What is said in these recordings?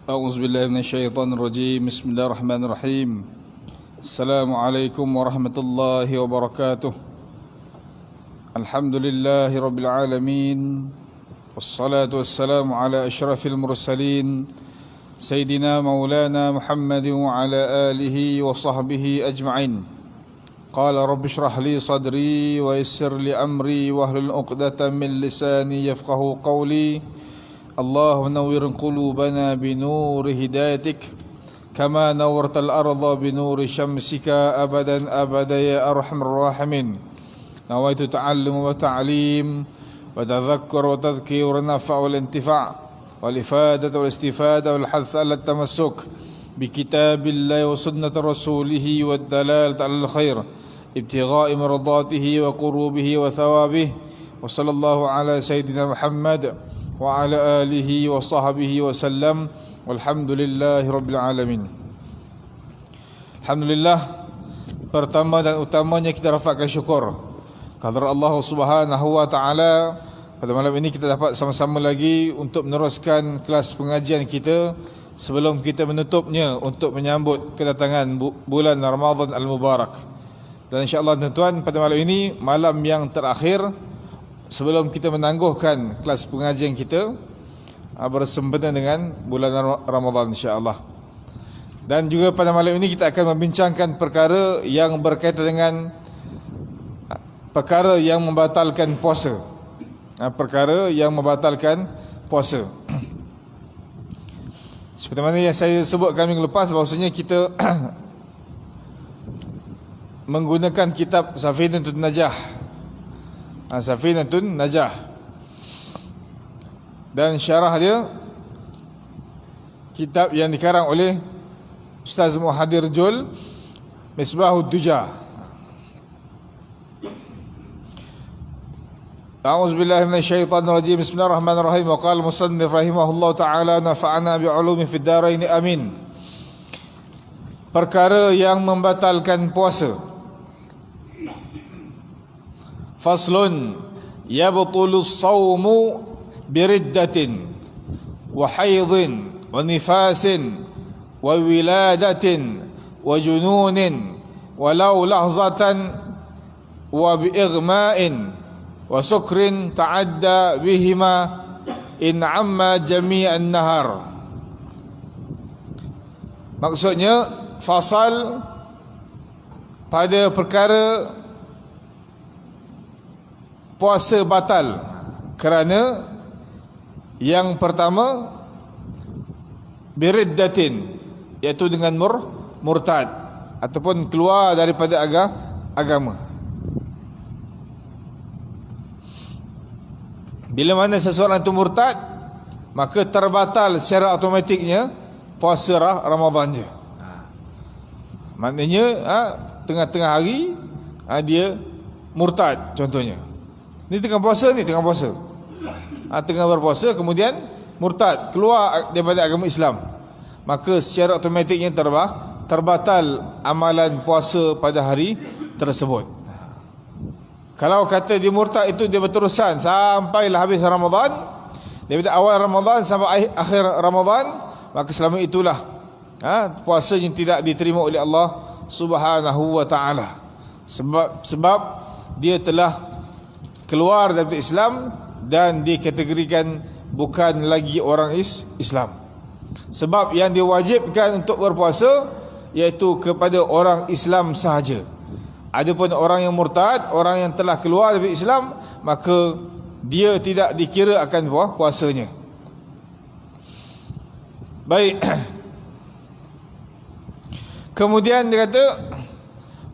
أعوذ بالله من الشيطان الرجيم. بسم الله الرحمن الرحيم. السلام عليكم ورحمة الله وبركاته. الحمد لله رب العالمين، والصلاة والسلام على أشرف المرسلين سيدنا مولانا محمد وعلى آله وصحبه أجمعين. قال رب اشرح لي صدري ويسر لي أمري واحلل عقدة من لساني يفقه قولي. اللهم نور قلوبنا بنور هدايتك كما نورت الأرض بنور شمسك أبدا أبدا يا أرحم الراحمين. نويت تعلم وتعليم وتذكر وتذكير والنفع والانتفاع والإفادة والاستفادة والحث على التمسك بكتاب الله وسنة رسوله والدلالة على الخير ابتغاء مرضاته وقربه وثوابه. وصلى الله على سيدنا محمد وعلى آله وصحبه وسلم والحمد لله رب العالمين. Alhamdulillah, pertama dan utamanya kita rafakkan syukur kepada Allah Subhanahu wa taala. Pada malam ini kita dapat sama-sama lagi untuk meneruskan kelas pengajian kita sebelum kita menutupnya untuk menyambut kedatangan bulan Ramadan Al-Mubarak. Dan insya-Allah tuan-tuan, pada malam ini malam yang terakhir sebelum kita menangguhkan kelas pengajian kita bersempena dengan bulan Ramadan insya-Allah. Dan juga pada malam ini kita akan membincangkan perkara yang berkaitan dengan perkara yang membatalkan puasa. Perkara yang membatalkan puasa. Seperti mana yang saya sebutkan minggu lepas, bahawasanya kita menggunakan kitab Safinatun Najah, Safinatun Najah, dan syarah dia kitab yang dikarang oleh Ustaz Muhadir Jul, Misbahud Duja. A'udzu billahi minasyaitonir rajim. Bismillahirrahmanirrahim. Wa qala musannif rahimahullahu taala nafa'ana bi'ulumi fid dharain amin. Perkara yang membatalkan puasa. Faslun yabtulu as-sawmu biriddatin wa haydin wa nifasin wa wiladatin wa jununin walau lahzatan wa biighma'in wa sukrin ta'adda bihima in amma jami'an nahar. Maksudnya fasal pada perkara puasa batal kerana yang pertama biriddatin, iaitu dengan murtad ataupun keluar daripada agama. Bila mana seseorang itu murtad, maka terbatal secara automatiknya puasa Ramadan je. Maknanya tengah-tengah hari dia murtad contohnya. Ni tengah puasa, ni tengah puasa. tengah berpuasa kemudian murtad, keluar daripada agama Islam, maka secara automatiknya terbatal amalan puasa pada hari tersebut. Kalau kata dia murtad itu dia berterusan sampailah habis Ramadan, daripada awal Ramadan sampai akhir Ramadan, maka selama itulah puasa yang tidak diterima oleh Allah Subhanahu wa ta'ala. Sebab dia telah keluar dari Islam dan dikategorikan bukan lagi orang Islam. Sebab yang diwajibkan untuk berpuasa iaitu kepada orang Islam sahaja. Adapun orang yang murtad, orang yang telah keluar dari Islam, maka dia tidak dikira akan puasanya. Baik. Kemudian dia kata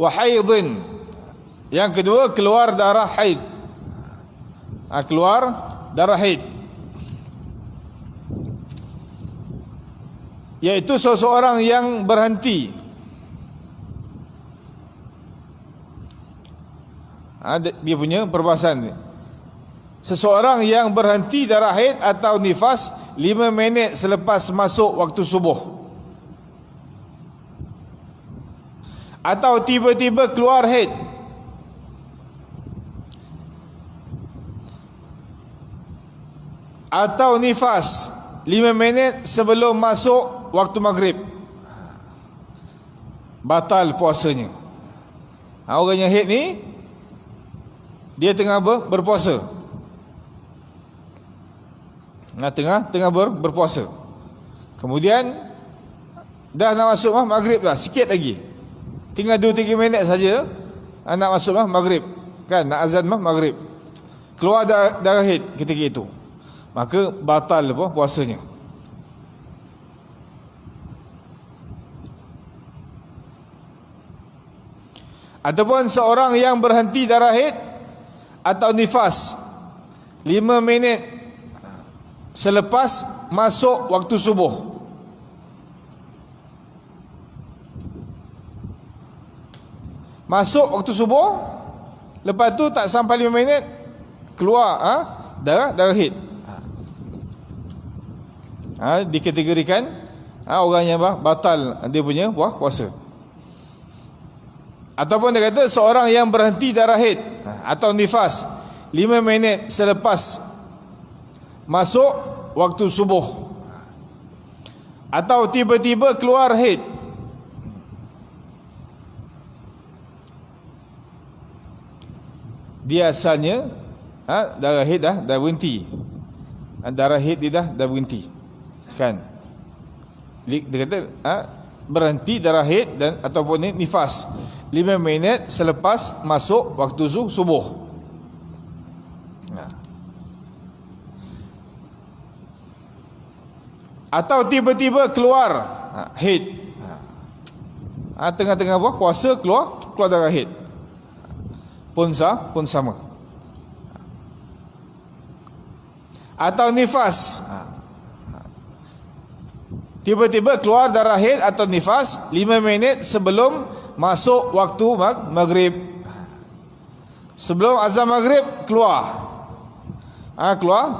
wa haidin. Yang kedua, keluar darah haid. Keluar darah haid, iaitu seseorang yang berhenti. Dia punya perbahasan ni. Seseorang yang berhenti darah haid atau nifas 5 minit selepas masuk waktu subuh, atau tiba-tiba keluar haid, atau nifas 5 minit sebelum masuk waktu maghrib, batal puasanya. Orang yang haid ni dia tengah berpuasa, tengah berpuasa, kemudian dah nak masuk maghrib dah, sikit lagi, tinggal 2-3 minit saja nak masuk maghrib, kan, nak azan maghrib, keluar darah haid ketika itu, maka batal puasanya. Ataupun seorang yang berhenti darah haid atau nifas 5 minit selepas masuk waktu subuh, masuk waktu subuh, lepas tu tak sampai 5 minit keluar darah haid, dikategorikan orang yang batal dia punya puasa. Ataupun dia kata seorang yang berhenti darah haid atau nifas 5 minit selepas masuk waktu subuh, atau tiba-tiba keluar haid, dia asalnya darah haid dah berhenti, darah haid dia dah berhenti, kan. Dia kata berhenti darah haid dan ataupun nifas 5 minit selepas masuk waktu subuh. Atau tiba-tiba keluar haid, tengah-tengah puasa keluar darah haid, pun sama. Atau nifas, tiba-tiba keluar darah haid atau nifas 5 minit sebelum masuk waktu maghrib, sebelum azan maghrib keluar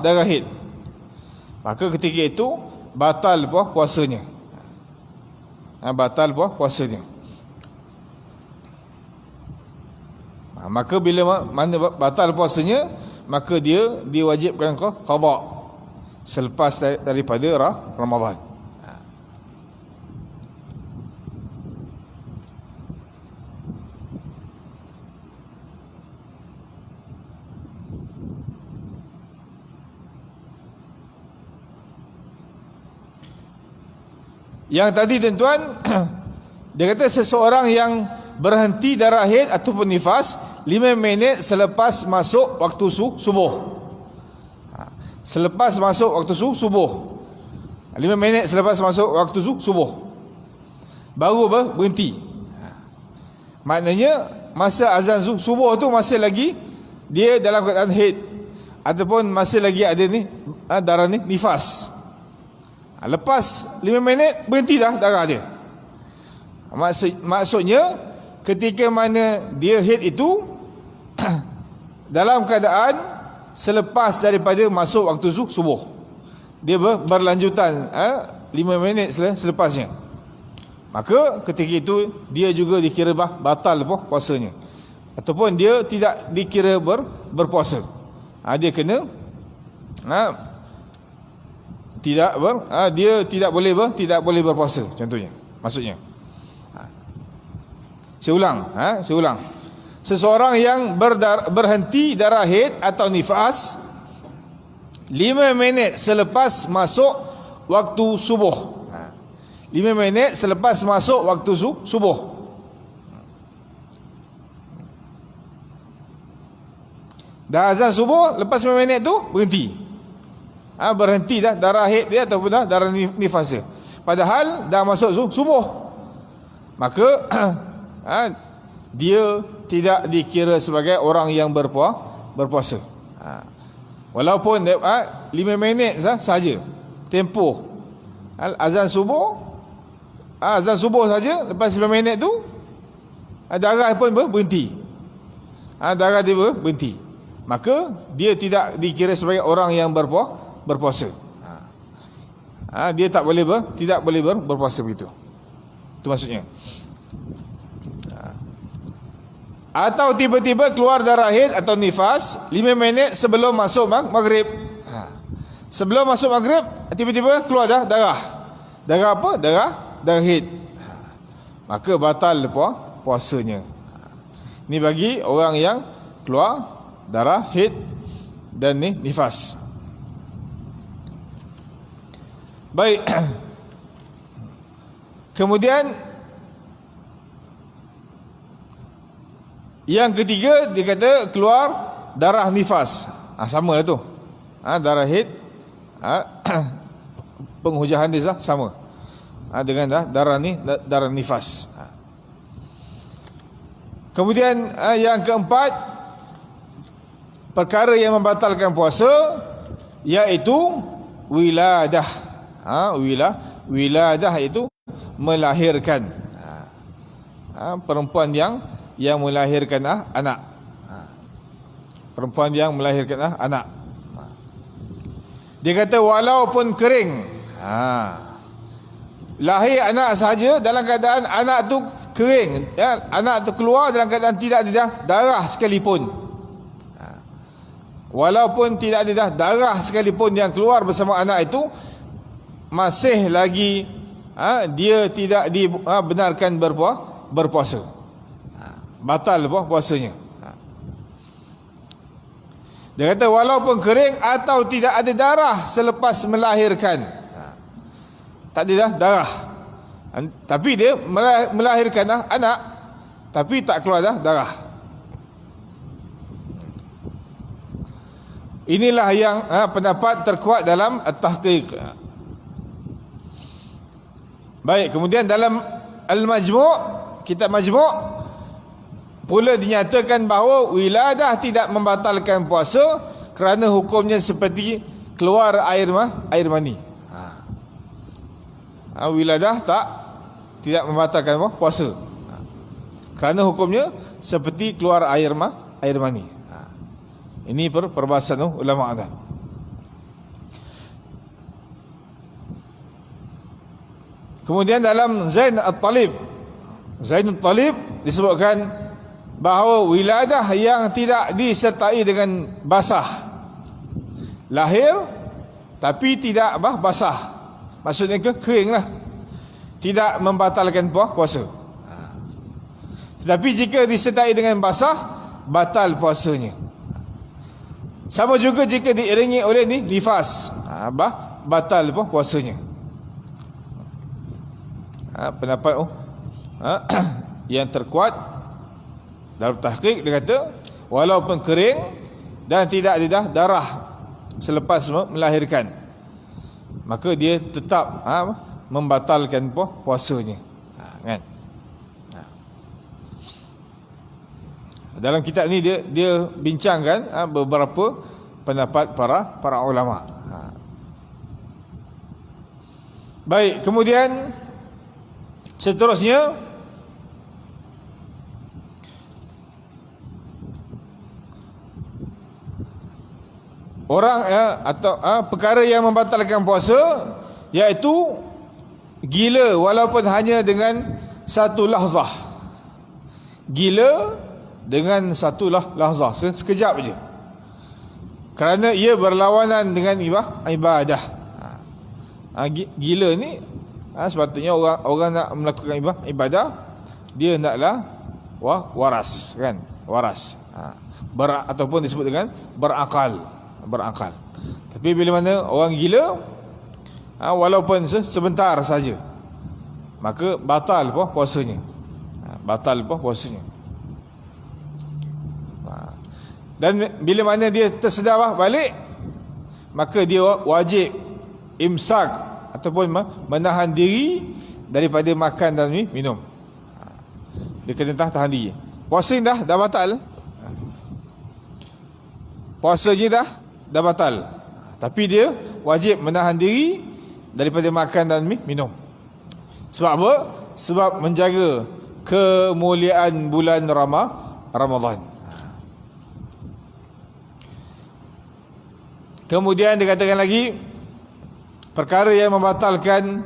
darah haid, maka ketika itu batal puasanya. Batal puasanya. Maka bila mana batal puasanya, maka dia diwajibkan qada selepas daripada Ramadan. Yang tadi tuan-tuan, dia kata seseorang yang berhenti darah haid ataupun nifas 5 minit selepas masuk waktu subuh. Selepas masuk waktu subuh, 5 minit selepas masuk waktu subuh baru berhenti. Maknanya masa azan subuh tu masih lagi dia dalam keadaan haid, ataupun masih lagi ada darah nifas. Lepas 5 minit berhenti dah darah dia. Maksudnya ketika mana dia haid itu dalam keadaan selepas daripada masuk waktu subuh. Dia berlanjutan 5 minit selepasnya. Maka ketika itu dia juga dikira batal puasanya. Ataupun dia tidak dikira berpuasa. Dia kena dia tidak boleh berpuasa contohnya. Maksudnya. Saya ulang. Seseorang yang berhenti darah haid atau nifas 5 minit selepas masuk waktu subuh. 5 minit selepas masuk waktu subuh. Dah azan subuh, lepas 5 minit tu berhenti. Berhenti dah darah haid dia ataupun dah darah nifas dia. Padahal dah masuk subuh. Maka dia tidak dikira sebagai orang yang berpuasa. Walaupun 5 minit saja tempoh azan subuh saja, lepas 5 minit tu darah pun berhenti. Darah dia berhenti. Maka dia tidak dikira sebagai orang yang berpuasa. Dia tidak boleh berpuasa begitu. Itu maksudnya. Atau tiba-tiba keluar darah haid atau nifas 5 minit sebelum masuk maghrib. Sebelum masuk maghrib tiba-tiba keluar darah. Darah apa? Darah haid. Maka batal puasanya. Ini bagi orang yang keluar darah haid dan nifas. Baik. Kemudian yang ketiga dia kata keluar darah nifas. Sama lah tu. Darah haid, penghujahan dia sama. Dengan darah nifas. Kemudian yang keempat, perkara yang membatalkan puasa iaitu wiladah. Wiladah itu melahirkan. Perempuan yang melahirkan anak. Perempuan yang melahirkan anak. Dia kata walaupun kering, lahir anak saja dalam keadaan anak tu kering, anak tu keluar dalam keadaan tidak ada darah sekalipun. Walaupun tidak ada darah sekalipun yang keluar bersama anak itu, masih lagi dia tidak dibenarkan berpuasa. Batal puasanya. Dia kata walaupun kering atau tidak ada darah selepas melahirkan. Tak ada darah. Tapi dia melahirkan anak, tapi tak keluar darah. Inilah yang pendapat terkuat dalam at-tahqiq. Baik, kemudian dalam Al-Majmu', kitab Majmu' pula dinyatakan bahawa wiladah tidak membatalkan puasa kerana hukumnya seperti keluar air mani. Wiladah tidak membatalkan puasa kerana hukumnya seperti keluar air mani. Ini perbahasan ulama dah. Kemudian dalam Zain al-Talib disebutkan bahawa wiladah yang tidak disertai dengan basah, lahir tapi tidak basah, maksudnya keringlah, tidak membatalkan puasa. Tetapi jika disertai dengan basah, batal puasanya. Sama juga jika diiringi oleh nifas, batal puasanya. Pendapat yang terkuat dalam tahqiq, dia kata walaupun kering dan tidak ada darah selepas melahirkan, maka dia tetap membatalkan puasanya. Kan? Dalam kitab ni dia bincangkan beberapa pendapat para ulama. Baik, kemudian seterusnya orang atau perkara yang membatalkan puasa iaitu gila walaupun hanya dengan satu lahzah. Gila dengan satu lahzah, sekejap je, kerana ia berlawanan dengan ibadah. Gila ni sepatutnya orang nak melakukan ibadah, dia naklah waras, kan, waras, ataupun disebut dengan berakal. Tapi bila mana orang gila, walaupun sebentar saja, maka batal puasanya. Dan bila mana dia tersedar balik, maka dia wajib imsak ataupun menahan diri daripada makan dan minum. Dia kena tahan diri. Puasa dah batal. Puasanya dah batal. Tapi dia wajib menahan diri daripada makan dan minum. Sebab apa? Sebab menjaga kemuliaan bulan Ramadan. Kemudian dikatakan lagi, perkara yang membatalkan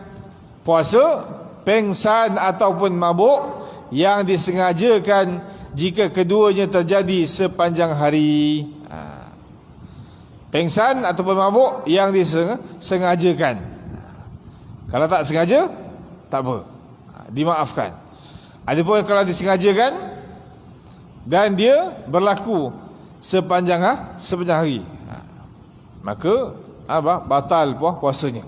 puasa, pengsan ataupun mabuk yang disengajakan jika keduanya terjadi sepanjang hari. Pengsan ataupun mabuk yang disengajakan. Kalau tak sengaja, tak apa, dimaafkan. Adapun kalau disengajakan dan dia berlaku sepanjang hari, maka batal puasanya.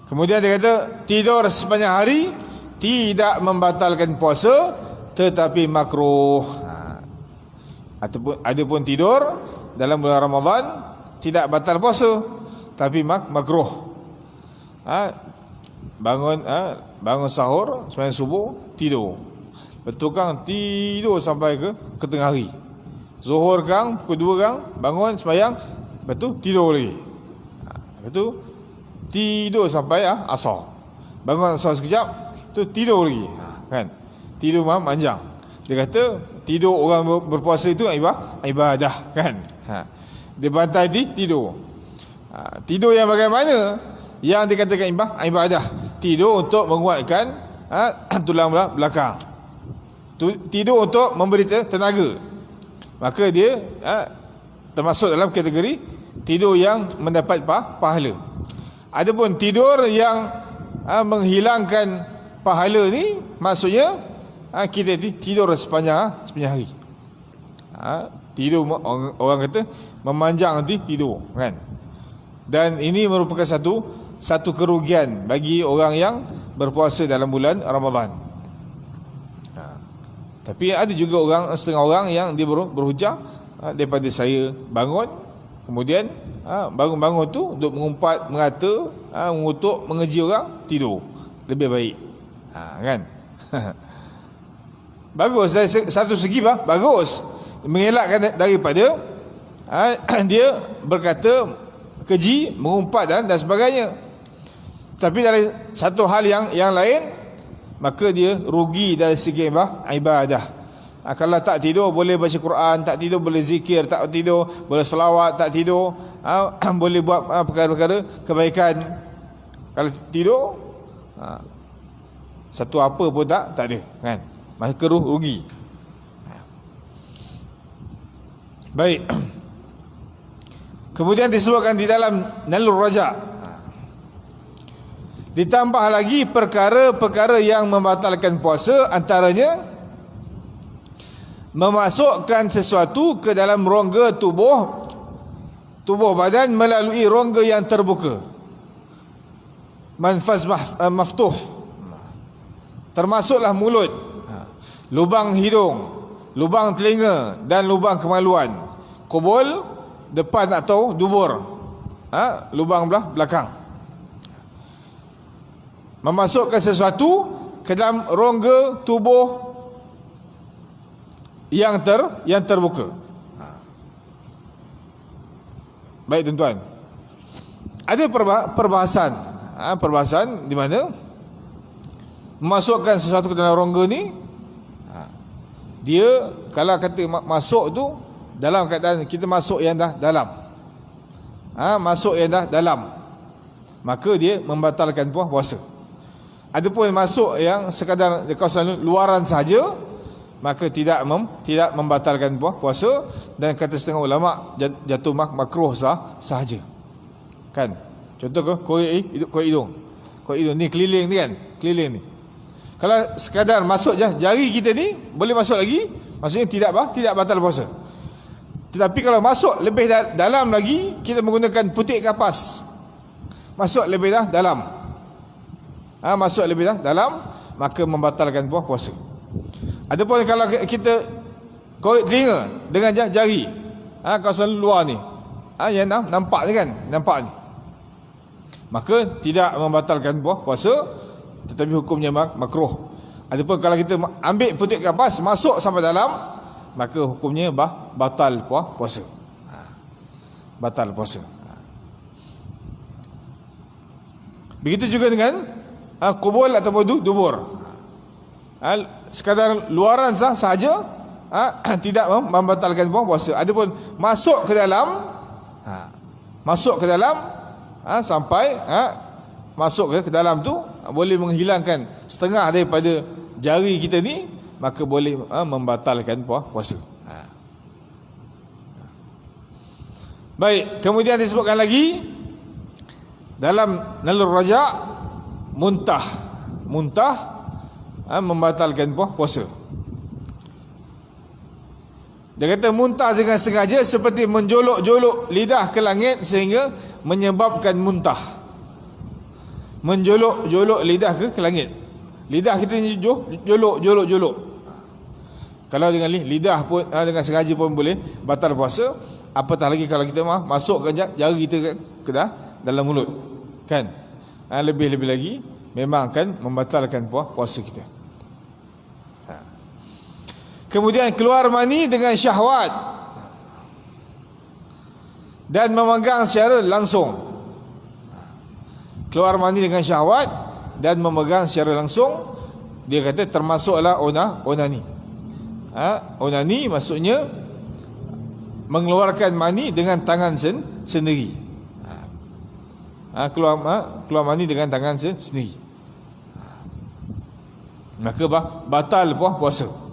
Kemudian dia kata, tidur sepanjang hari tidak membatalkan puasa, tetapi makruh. Adapun tidur dalam bulan Ramadan tidak batal puasa, tapi makruh. Bangun sahur, sembahyang subuh, tidur. Betul kan, tidur sampai ke tengah hari. Zuhur kang, pukul 2 kang, bangun sembahyang, lepas tu tidur lagi. Lepas tu tidur sampai asar. Bangun asar sekejap, tu tidur lagi. Kan? Tidur panjang. Dia kata tidur orang berpuasa itu ibadah, kan? Dia bantai tidur. Tidur yang bagaimana? Yang dikatakan ibadah. Tidur untuk menguatkan tulang belakang. Tidur untuk memberi tenaga. Maka dia termasuk dalam kategori tidur yang mendapat pahala. Adapun tidur yang menghilangkan pahala ni, maksudnya kita tidur sepanjang hari. Tidur, orang kata memanjang tidur, kan? Dan ini merupakan satu kerugian bagi orang yang berpuasa dalam bulan Ramadan. Tapi ada juga setengah orang yang dia berhujah, daripada saya bangun, kemudian bangun-bangun tu untuk mengumpat, mengata, mengutuk, mengeji orang, tidur. Lebih baik, kan? Bagus dari satu segi, bagus, mengelakkan daripada dia berkata, keji, mengumpat dan sebagainya. Tapi dari satu hal yang lain, maka dia rugi dari segi ibadah. Kalau tak tidur boleh baca Quran, tak tidur boleh zikir, tak tidur boleh selawat, tak tidur boleh buat perkara-perkara kebaikan. Kalau tidur satu apa pun tak ada, kan? Maka rugi. Baik. Kemudian disebutkan di dalam Nalur Raja', ditambah lagi perkara-perkara yang membatalkan puasa, antaranya memasukkan sesuatu ke dalam rongga tubuh badan melalui rongga yang terbuka, manfaz maftuh, termasuklah mulut, lubang hidung, lubang telinga dan lubang kemaluan, kubul depan atau dubur, lubang belakang. Memasukkan sesuatu ke dalam rongga tubuh yang terbuka. Baik tuan-tuan, ada perbahasan di mana memasukkan sesuatu ke dalam rongga ni, dia kalau kata masuk tu, dalam keadaan kita masuk yang dah dalam, masuk yang dah dalam, maka dia membatalkan puasa. Adapun masuk yang sekadar di kawasan luaran saja, maka tidak membatalkan puasa, dan kata setengah ulama jatuh makruh sahaja. Kan? Contoh korek hidung ni keliling ni kan, keliling ni. Kalau sekadar masuk je jari kita ni boleh masuk lagi, maksudnya tidak batal puasa. Tetapi kalau masuk lebih dalam lagi, kita menggunakan putik kapas, masuk lebih dalam, masuk lebih dalam, maka membatalkan puasa. Adapun kalau kita korek telinga dengan jari, kawasan luar ni, yang nampak ni kan, nampak ni, maka tidak membatalkan puasa, tetapi hukumnya makruh. Adapun kalau kita ambil putik kapas masuk sampai dalam, maka hukumnya batal puasa. Batal puasa. Begitu juga dengan kubul ataupun dubur. Sekadar luaran sahaja, tidak membatalkan puasa. Adapun masuk ke dalam, sampai masuk ke dalam tu boleh menghilangkan setengah daripada jari kita ni, maka boleh membatalkan puasa. Baik, kemudian disebutkan lagi dalam nalur rajak, muntah membatalkan puasa. Dia kata muntah dengan sengaja seperti menjolok-jolok lidah ke langit sehingga menyebabkan muntah. Menjolok-jolok lidah ke langit. Lidah kita ni jolok. Kalau dengan lidah pun dengan sengaja pun boleh batal puasa, apatah lagi kalau kita masukkan jari kita ke dalam mulut, kan? Lebih-lebih lagi memang akan membatalkan puasa kita. Kemudian keluar mani dengan syahwat dan memegang secara langsung. Keluar mani dengan syahwat dan memegang secara langsung, dia kata termasuklah onani. Onani maksudnya mengeluarkan mani dengan tangan sendiri. Keluar mani dengan tangan sendiri, maka batal puasa.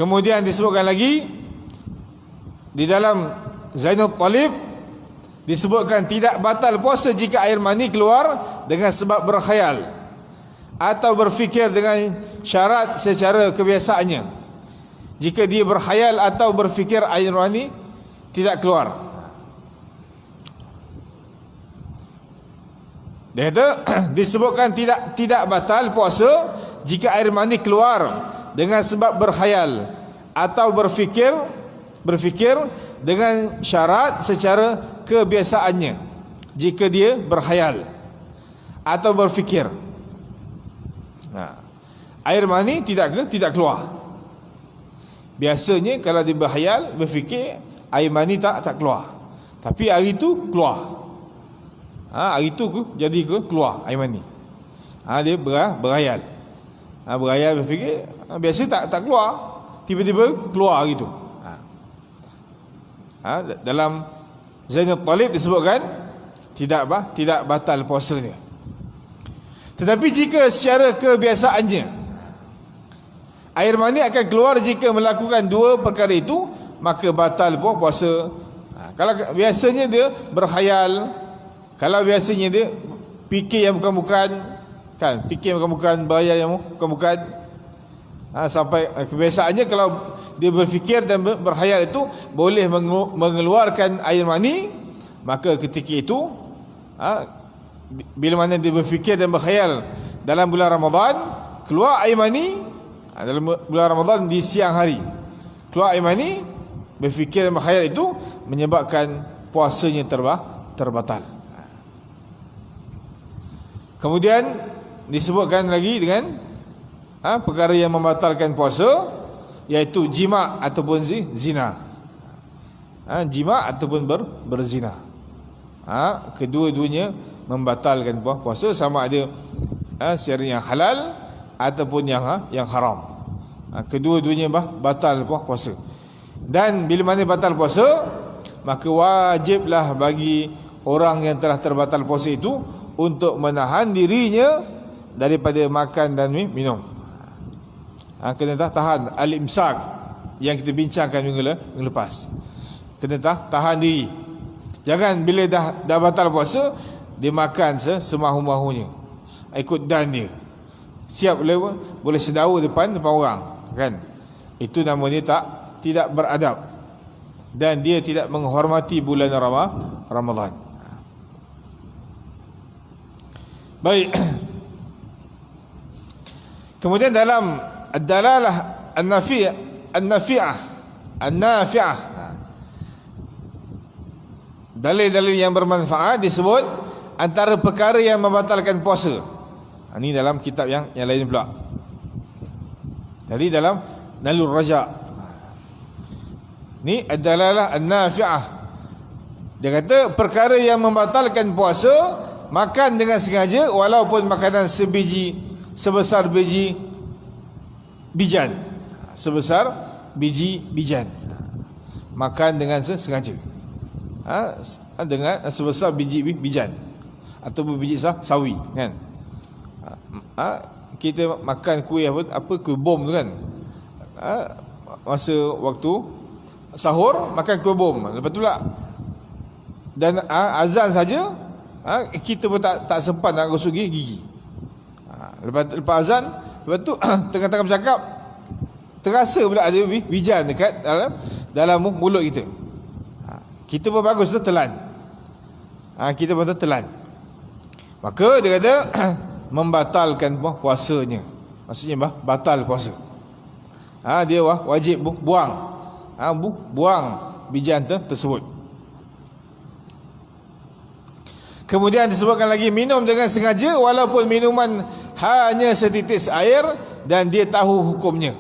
Kemudian disebutkan lagi di dalam Zainul Talib, disebutkan tidak batal puasa jika air mani keluar dengan sebab berkhayal atau berfikir dengan syarat secara kebiasaannya. Jika dia berkhayal atau berfikir air mani tidak keluar, dia kata disebutkan tidak batal puasa jika air mani keluar dengan sebab berkhayal atau berfikir dengan syarat secara kebiasaannya. Jika dia berkhayal atau berfikir, air mani tidak keluar. Biasanya kalau dia berkhayal, berfikir, air mani tak keluar. Tapi hari itu keluar. Hari itu jadi keluar air mani. Dia berkhayal. Berkhayal, berfikir, biasa tak keluar, tiba-tiba keluar gitu. Dalam Zainul Talib disebutkan tidak batal puasanya. Tetapi jika secara kebiasaannya air mani akan keluar jika melakukan dua perkara itu, maka batal puasa. Kalau biasanya dia berkhayal, kalau biasanya dia fikir yang bukan-bukan, kan, fikir yang bukan-bukan, berkhayal yang bukan-bukan, sampai kebiasaannya kalau dia berfikir dan berkhayal itu boleh mengeluarkan air mani, maka ketika itu bila mana dia berfikir dan berkhayal dalam bulan Ramadan, keluar air mani dalam bulan Ramadan di siang hari, keluar air mani, berfikir dan berkhayal itu menyebabkan puasanya terbatal. Kemudian disebutkan lagi dengan perkara yang membatalkan puasa, iaitu jima ataupun zina. Jima ataupun berzina, kedua-duanya membatalkan puasa, sama ada secara yang halal ataupun yang haram. Kedua-duanya batal puasa. Dan bila mana batal puasa, maka wajiblah bagi orang yang telah terbatal puasa itu untuk menahan dirinya daripada makan dan minum. Kena tahan al-imsak yang kita bincangkan minggu lepas. Kena tahan diri. Jangan bila dah batal puasa, dia makan semahu-mahunya, ikut dan dia. Siap boleh sedawa depan orang, kan? Itu namanya tidak beradab, dan dia tidak menghormati bulan Ramadan. Baik. Kemudian dalam ad-dalalah an-nafi'ah dalil-dalil yang bermanfaat disebut antara perkara yang membatalkan puasa. Ini dalam kitab yang lain pula. Jadi dalam Nalur Raja, ni ad-dalalah an-nafi'ah. Dia kata perkara yang membatalkan puasa, makan dengan sengaja walaupun makanan sebesar biji bijan. Sebesar biji bijan. Makan dengan sengaja. Dengan sebesar biji bijan atau biji sawi, kan? Kita makan kuih apa kuih bom tu, kan? Masa waktu sahur makan kuih bom, lepas tu lah dan azan saja kita pun tak sempat nak gosok gigi. Lepas azan, lepas tu tengah-tengah bercakap terasa pula ada bijan dekat dalam mulut kita. Kita pun bagus tu telan. Kita pun telan. Maka dia kata membatalkan puasanya. Maksudnya batal puasa. Dia wajib buang. Buang bijan tersebut. Kemudian disebutkan lagi minum dengan sengaja walaupun minuman hanya setitis air dan dia tahu hukumnya.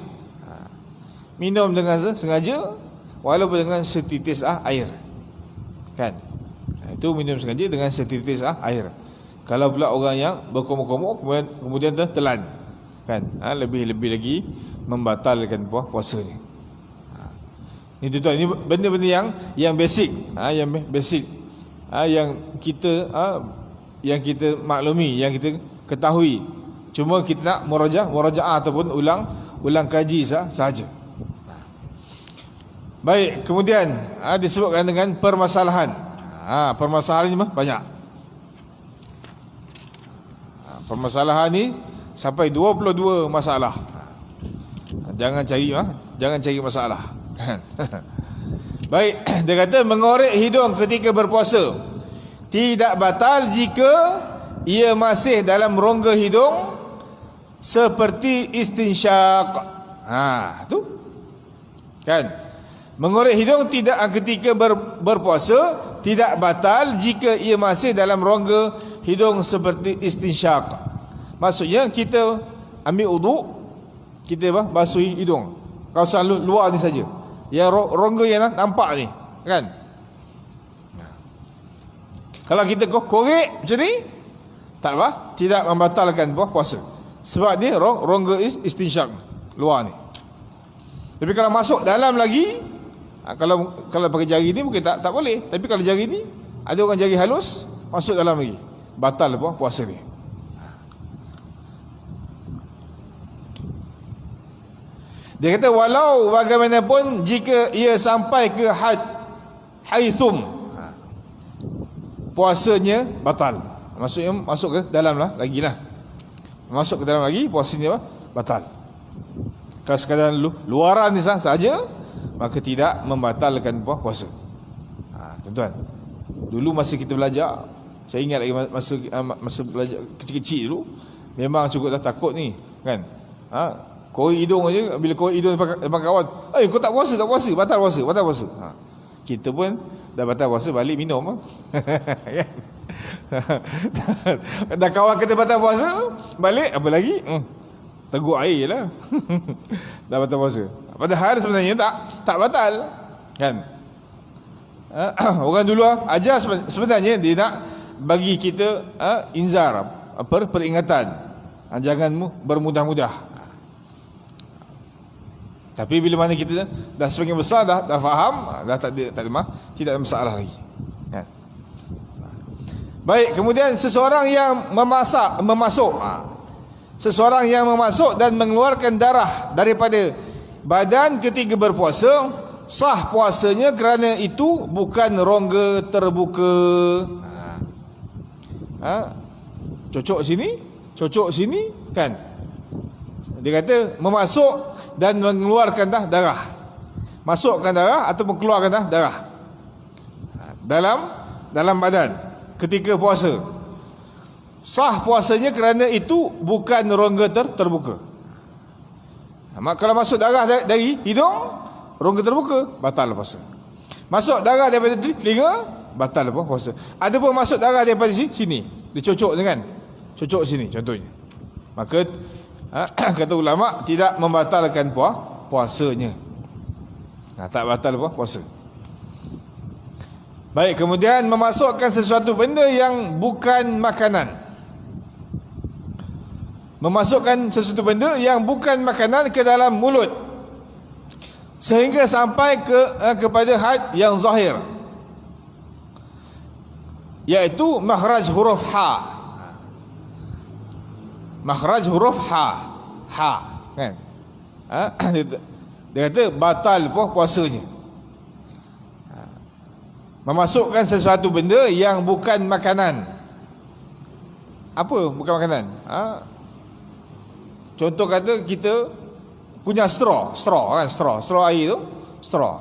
Minum dengan sengaja walaupun dengan setitis air, kan? Itu minum sengaja dengan setitis air. Kalau pula orang yang berkomuk-komuk kemudian telan, kan? Lebih-lebih lagi membatalkan puasanya. Ini tuan, ini benda-benda yang basic, yang basic, yang kita maklumi, yang kita ketahui. Cuma kita nak murajaah ataupun ulang kaji sahaja. Baik, kemudian disebutkan dengan permasalahan. Permasalahan ini banyak. Permasalahan ni sampai 22 masalah. Jangan cari masalah, kan? Baik, dia kata mengorek hidung ketika berpuasa tidak batal jika ia masih dalam rongga hidung seperti istinsyak. Tu, kan? Mengorek hidung tidak ketika berpuasa tidak batal jika ia masih dalam rongga hidung seperti istinsyak. Maksudnya kita ambil uduk, kita basuh hidung kawasan luar ni saja, yang rongga yang nampak ni, kan? Kalau kita korek macam ni, tak apa, tidak membatalkan puasa, sebab dia rongga istinsyak luar ni. Tapi kalau masuk dalam lagi, kalau pakai jari ni mungkin tak boleh. Tapi kalau jari ni, ada orang jari halus masuk dalam lagi, batal puasa ni. Dia kata walau bagaimanapun jika ia sampai ke haithum, puasanya batal. Maksudnya masuk ke dalam lagi lah. Masuk ke dalam lagi, puasanya batal. Kalau sekadar luaran ni saja, maka tidak membatalkan puasa. Tuan-tuan, dulu masa kita belajar, saya ingat lagi masa belajar kecil-kecil dulu, memang cukup dah takut ni, kan? Korek hidung aja, bila korek hidung depan kawan, kau tak puasa, batal puasa. Kita pun dah batal puasa, balik minum. Dah kawan kita batal puasa, balik apa lagi? Teguk air lah. Dah batal puasa. Padahal sebenarnya tak batal, kan? Orang dulu ajar sebenarnya dia nak bagi kita inzar, peringatan. Jangan bermudah-mudah. Tapi bila mana kita dah sebagian besar dah faham, dah tidak ada masalah lagi. Kan? Baik, kemudian seseorang yang memasuk seseorang yang memasuk dan mengeluarkan darah daripada badan ketika berpuasa, sah puasanya kerana itu bukan rongga terbuka. Cocok sini kan. Dia kata memasuk dan mengeluarkan darah. Masukkan darah ataupun keluarkan darah dalam badan ketika puasa. Sah puasanya kerana itu bukan rongga terbuka. Kalau masuk darah dari hidung, rongga terbuka, batal puasa. Masuk darah daripada telinga, batal puasa. Ada pun masuk darah daripada sini, dia cocok sini contohnya. Maka kata ulama tidak membatalkan puasanya. Tak batal puasa. Baik, kemudian memasukkan sesuatu benda yang bukan makanan. Memasukkan sesuatu benda yang bukan makanan ke dalam mulut sehingga sampai kepada had yang zahir, iaitu makhraj huruf ha. Makhraj huruf ha kan. Dia kata batal puasanya. Memasukkan sesuatu benda yang bukan makanan. Apa bukan makanan? Contoh kata kita punya straw air tu, straw.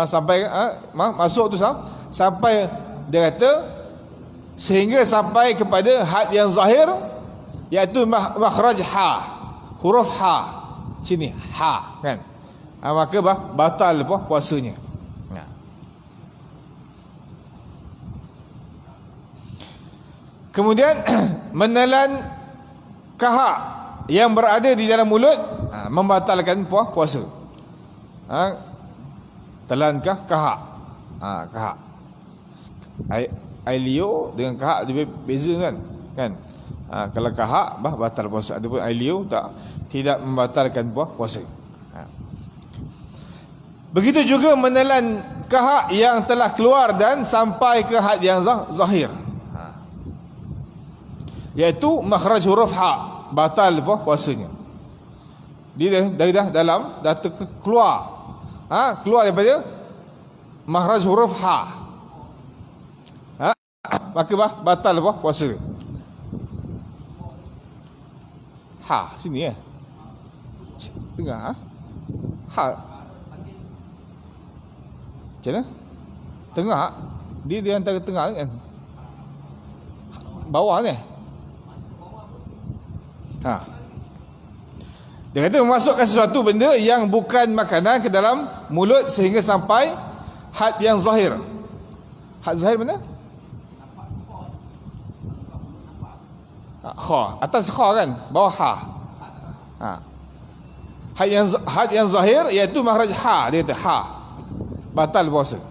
Sampai masuk tu sampai dia kata sehingga sampai kepada had yang zahir, iaitu makhraj ha, huruf ha. Sini ha kan. Maka batal puasanya. Kemudian menelan kahak yang berada di dalam mulut membatalkan puasa. Telan kahak. Kahak. Air liur dengan kahak dia beza kan. Kalau kahak batal puasa. Adapun air liur tidak membatalkan puasa. Begitu juga menelan kahak yang telah keluar dan sampai ke had yang zahir, iaitu makhraj huruf ha, batal puasanya. Dia dari dalam dah keluar daripada makhraj huruf ha, maka batal puasa. Ha sini tengah ha macam mana? Tengah dia di antara tengah kan, bawah ni. Dia kata memasukkan sesuatu benda yang bukan makanan ke dalam mulut sehingga sampai had yang zahir. Had zahir mana? Kha, atas kha kan, bawah ha. Had yang zahir iaitu makhraj ha, dia kata ha, batal puasa.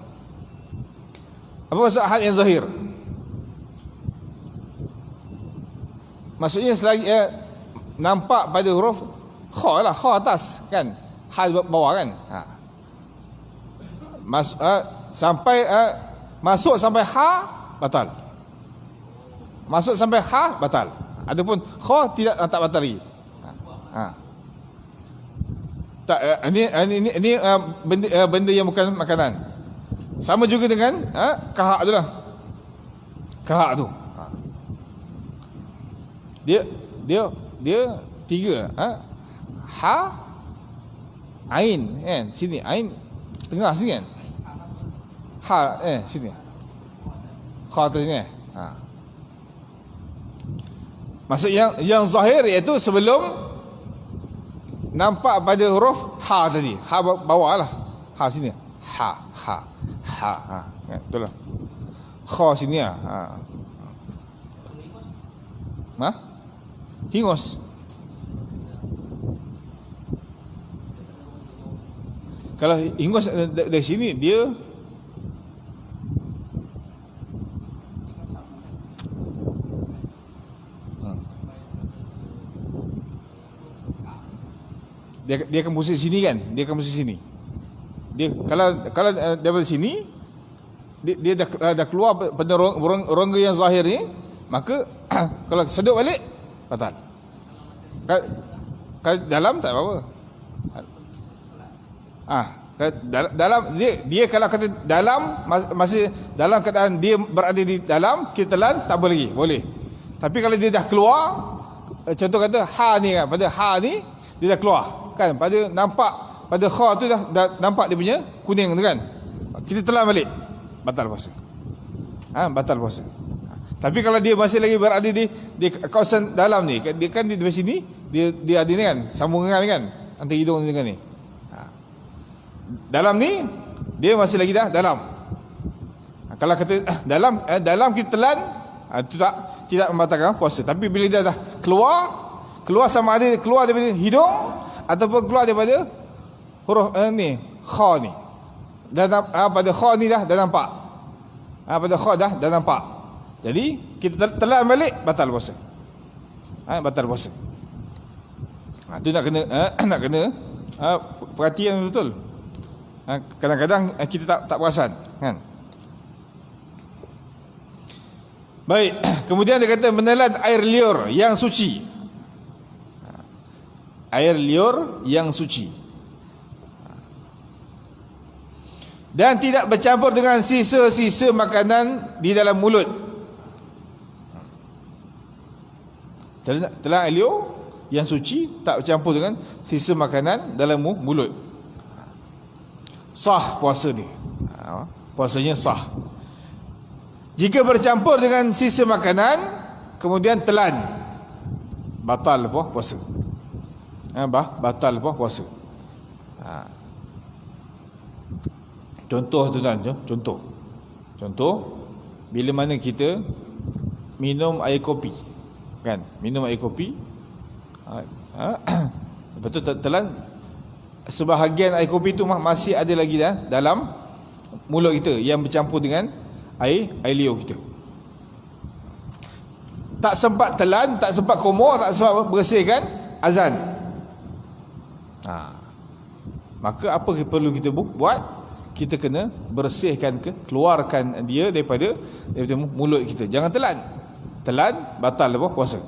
Apa maksud had yang zahir? Maksudnya selagi nampak pada huruf kha lah, kha atas kan, ha bawah kan. Sampai masuk sampai ha, batal. Masuk sampai ha, batal. Adapun kha tak batal lagi. Tak, ini benda yang bukan makanan. Sama juga dengan kahak tu lah. Kahak tu. Dia tiga. Ha, ain kan, sini ain tengah sini kan. Ha sini. Kha tu sini. Maksud yang zahir iaitu sebelum nampak pada huruf ha tadi. Ha bawah lah. Ha sini. Ha. Betul lah. Kha sini hingus. Kalau hingus dari sini dia dia akan pusing sini kan, dia akan pusing sini. Dia kalau daripada sini dia dah keluar pada rongga yang zahir ni, maka kalau sedut balik batal. Kalau dalam tak apa-apa. Dalam dia kalau kata dalam masih dalam keadaan dia berada di dalam, kita telan tak boleh lagi, boleh. Tapi kalau dia dah keluar, contoh kata ha ni kan, pada ha ni dia dah keluar kan, pada nampak pada kha tu dah nampak dia punya kuning tu kan, kita telan balik, batal puasa. Batal puasa. Tapi kalau dia masih lagi berada di kawasan dalam ni, dia kan di sini dia ada ni kan, sambungan kan antara hidung dengan ni. Dalam ni dia masih lagi dah dalam. Kalau kata dalam kita telan, itu tidak membatalkan puasa. Tapi bila dia dah keluar sama ada keluar daripada hidung ataupun keluar daripada huruf ni kha ni, pada kha ni dah nampak, pada kha dah nampak. Jadi kita telan balik, batal puasa. Batal puasa. Itu nak kena perhatian betul. Kadang-kadang kita tak perasan kan. Baik, kemudian dia kata menelan air liur yang suci. Air liur yang suci. Dan tidak bercampur dengan sisa-sisa makanan di dalam mulut. Telan air liur yang suci, tak bercampur dengan sisa makanan dalam mulut. Sah puasa dia. Puasanya sah. Jika bercampur dengan sisa makanan kemudian telan, batal puasa. Batal puasa. Contoh tu kan, contoh bila mana kita minum air kopi kan, minum air kopi, lepas tu telan, sebahagian air kopi tu masih ada lagi dalam mulut kita yang bercampur dengan air liur kita. Tak sempat telan, tak sempat komor, tak sempat bersihkan, azan. Maka apa yang perlu kita buat? Kita kena bersihkan, keluarkan dia daripada mulut kita. Jangan telan. Telan, batal puasa.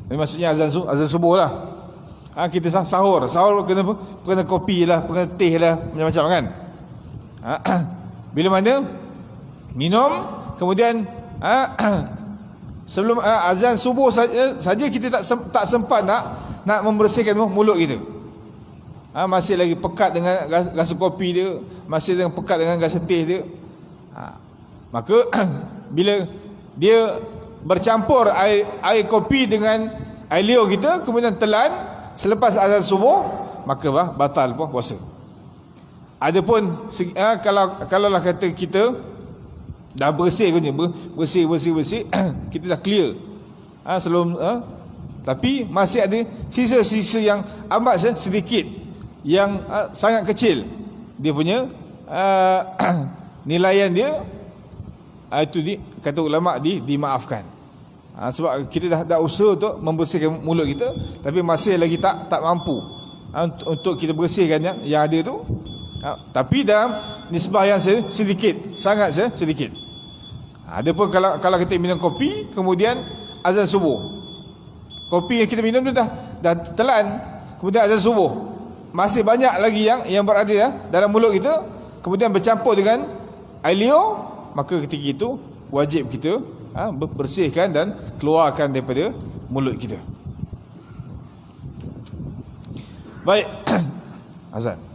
Ini maksudnya azan subuh lah. Kita sahur kena kopi lah, kena teh lah, macam-macam kan. Bila mana minum, kemudian sebelum azan subuh saja kita tak sempat nak membersihkan mulut kita. Masih lagi pekat dengan rasa kopi dia, masih dengan pekat dengan rasa teh dia. Maka bila dia bercampur air kopi dengan air liur kita, kemudian telan selepas azan subuh, maka batal puasa. Adapun kalau lah kata kita dah bersih kita dah clear sebelum tapi masih ada sisa-sisa yang amat sedikit, yang sangat kecil dia punya nilaian dia, itu kata ulama dimaafkan. Sebab kita dah usaha untuk membersihkan mulut kita, tapi masih lagi tak mampu untuk kita bersihkan yang ada tu. Tapi dalam nisbah yang sedikit, sangat sedikit. Adapun kalau kita minum kopi kemudian azan subuh, kopi yang kita minum tu dah telan, kemudian azan subuh, masih banyak lagi yang berada dalam mulut kita, kemudian bercampur dengan air liur, maka ketika itu wajib kita bersihkan dan keluarkan daripada mulut kita. Baik. Azan.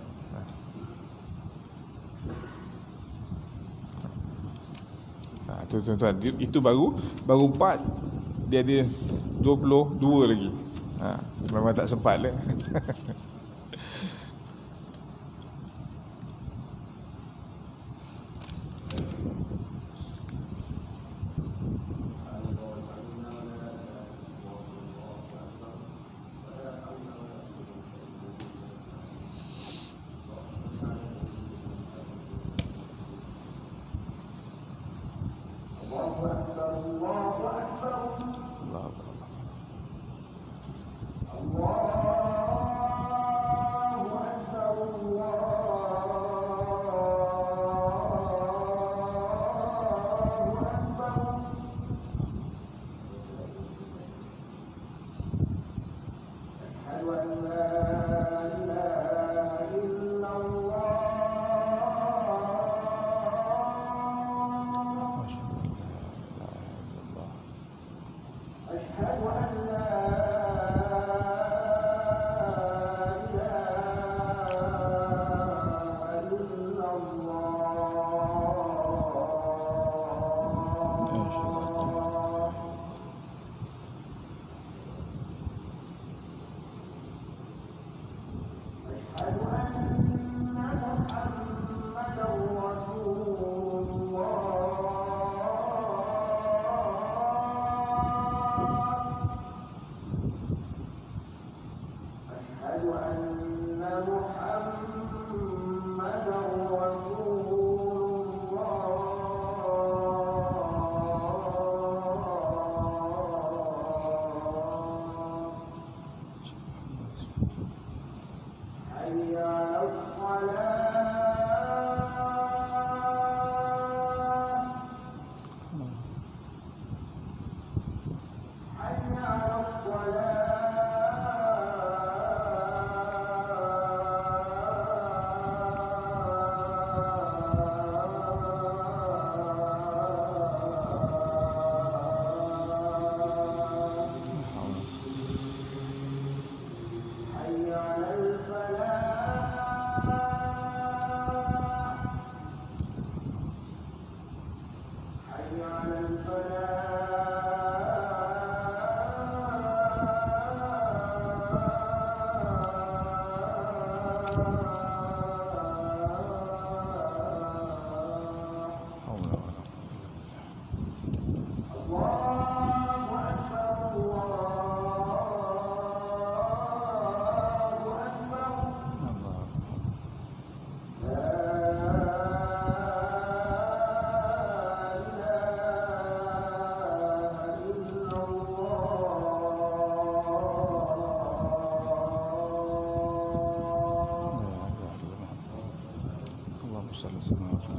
Tuan-tuan, itu baru 4, dia ada 22 lagi. Memang tak sempat lah.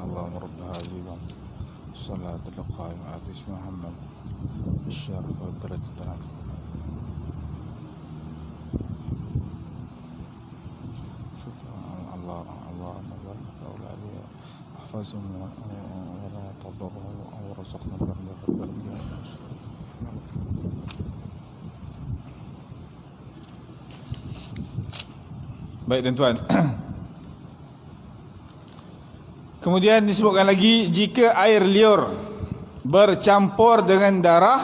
اللهم رب هذه الصلاة القائمة آت اسم محمد الشرف والدرجة العظيمة اللهم بارك في أولادي واحفظهم ولا تضرهم وارزقنا البر والبر. Baik tuan-tuan. Kemudian disebutkan lagi, jika air liur bercampur dengan darah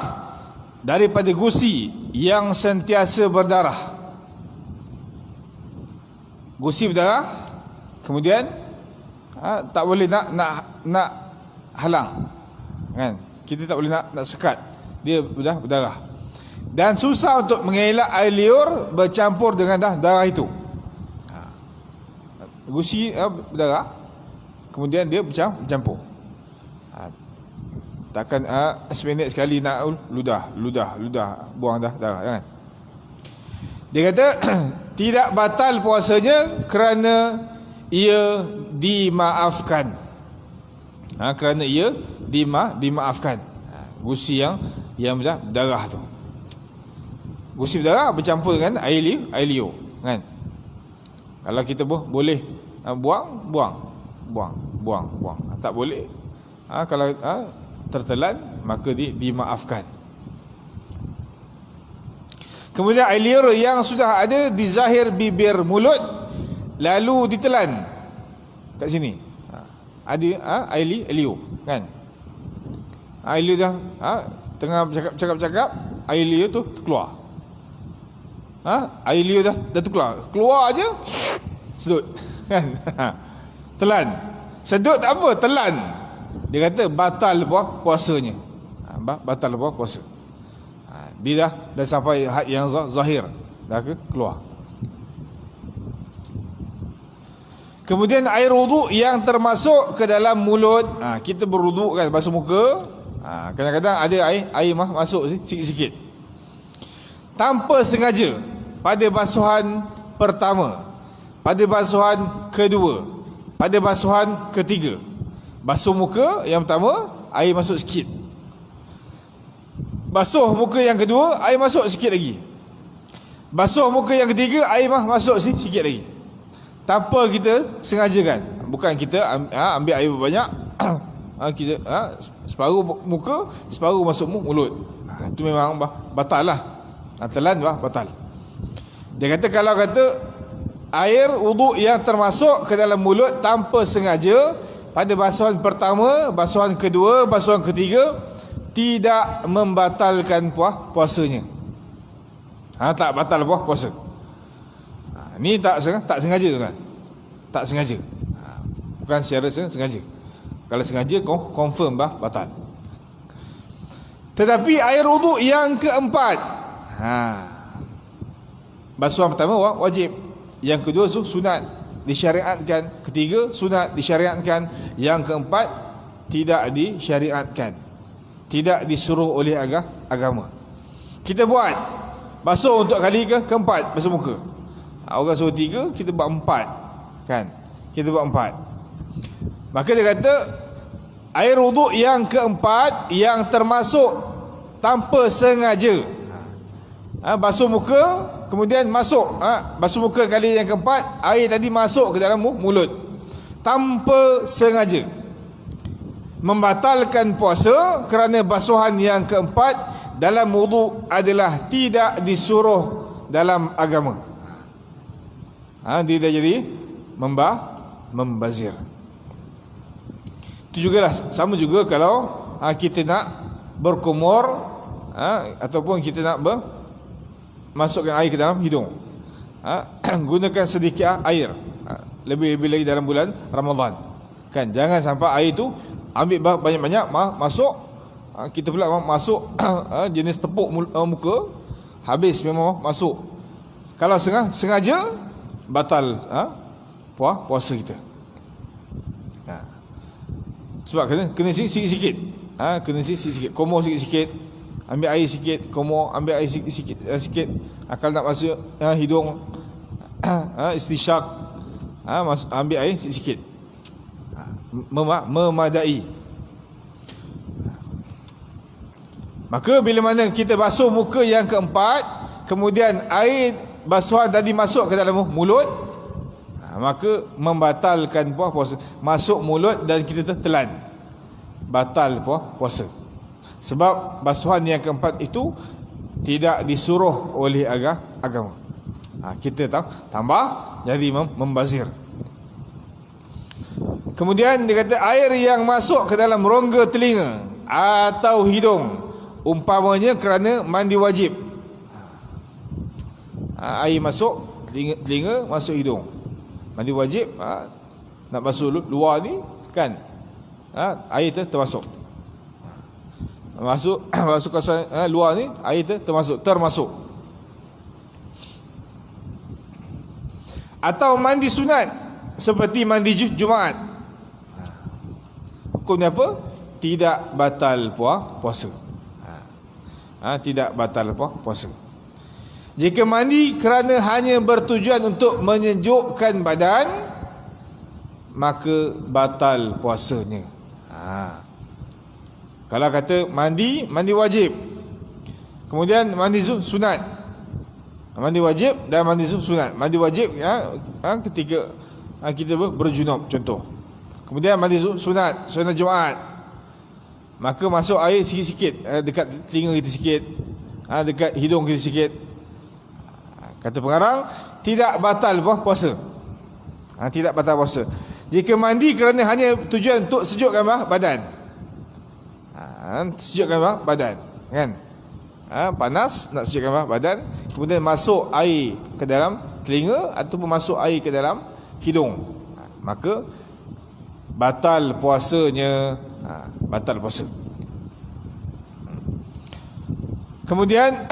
daripada gusi yang sentiasa berdarah, gusi berdarah, kemudian tak boleh nak halang, kan? Kita tak boleh nak sekat, dia berdarah, dan susah untuk mengelak air liur bercampur dengan darah itu. Gusi berdarah, kemudian dia bercampur. Takkan seminit sekali nak ludah buang darah, kan? Dia kata tidak batal puasanya kerana ia dimaafkan. Kerana ia dimaafkan. Gusi yang berdarah tu. Gusi berdarah bercampur dengan air liur, kan? Kalau kita boleh buang. Tak boleh. Kalau tertelan, maka dimaafkan. Kemudian air liur yang sudah ada di zahir bibir mulut lalu ditelan kat sini, ada air liur, kan? Air liur dah tengah cakap, air liur tu keluar. Air liur dah keluar aje, sedut, kan? Telan. Sedut tak apa, telan. Dia kata batal puasanya. Batal puasa. Dia dah sampai had yang zahir, dah keluar. Kemudian air wuduk yang termasuk ke dalam mulut. Kita berwuduk, kan, basuh muka. Kadang-kadang ada air masuk sikit-sikit tanpa sengaja pada basuhan pertama, pada basuhan kedua, pada basuhan ketiga. Basuh muka yang pertama, air masuk sikit. Basuh muka yang kedua, air masuk sikit lagi. Basuh muka yang ketiga, air masuk sikit lagi. Tanpa kita sengajakan. Bukan kita ambil air banyak, kita separuh muka, separuh masuk mulut. Itu memang batal lah. Telan batal. Dia kata kalau air wuduk yang termasuk ke dalam mulut tanpa sengaja pada basuhan pertama, basuhan kedua, basuhan ketiga, tidak membatalkan puasanya. Tak batal puasa. Ni tak sengaja kan? Tak sengaja. Bukan secara sengaja. Kalau sengaja confirm batal. Tetapi air wuduk yang keempat, basuhan pertama wajib, yang kedua sunat disyariatkan, ketiga sunat disyariatkan, yang keempat tidak disyariatkan, tidak disuruh oleh agama. Kita buat basuh untuk kali keempat, basuh muka. Orang suruh 3, kita buat 4, kan? Kita buat 4. Maka dia kata air wuduk yang keempat yang termasuk tanpa sengaja, basuh muka kemudian masuk, basuh muka kali yang keempat, air tadi masuk ke dalam mulut tanpa sengaja, membatalkan puasa kerana basuhan yang keempat dalam wuduk adalah tidak disuruh dalam agama. Dia dah jadi membazir. Itu jugalah, sama juga kalau kita nak berkumur, ataupun kita nak masukkan air ke dalam hidung, gunakan sedikit air, lebih-lebih lagi dalam bulan Ramadan, kan? Jangan sampai air tu ambil banyak-banyak masuk, kita pula masuk jenis tepuk muka, habis memang masuk. Kalau sengaja batal puasa kita. Sebab kena sikit-sikit, kena sikit-sikit, komor sikit-sikit, ambil air sikit, komor, ambil air sikit, kalau nak masuk hidung, istisyak, ambil air sikit-sikit, memadai. Maka bila mana kita basuh muka yang keempat, kemudian air basuhan tadi masuk ke dalam mulut, maka membatalkan puasa. Masuk mulut dan kita telan, batal puasa. Sebab basuhan yang keempat itu tidak disuruh oleh agama. Kita tambah jadi membazir. Kemudian dia kata air yang masuk ke dalam rongga telinga atau hidung, umpamanya kerana mandi wajib. Air masuk telinga, masuk hidung, mandi wajib, nak basuh luar ni, kan? Air termasuk. Masuk kawasan luar ni, air termasuk. Atau mandi sunat seperti mandi Jumaat, hukumnya apa? Tidak batal puasa. Tidak batal puasa. Jika mandi kerana hanya bertujuan untuk menyejukkan badan, maka batal puasanya. Kalau kata mandi wajib, kemudian mandi sunat, mandi wajib dan mandi sunat. Mandi wajib ketika kita berjunub contoh, kemudian mandi sunat Jumaat, maka masuk air sikit-sikit, dekat telinga kita sikit, dekat hidung kita sikit. Kata pengarang, tidak batal puasa. Tidak batal puasa. Jika mandi kerana hanya tujuan untuk sejukkan badan, sejukkan badan, kan? Panas, nak sejukkan badan, kemudian masuk air ke dalam telinga ataupun masuk air ke dalam hidung, maka batal puasanya. Batal puasa. Kemudian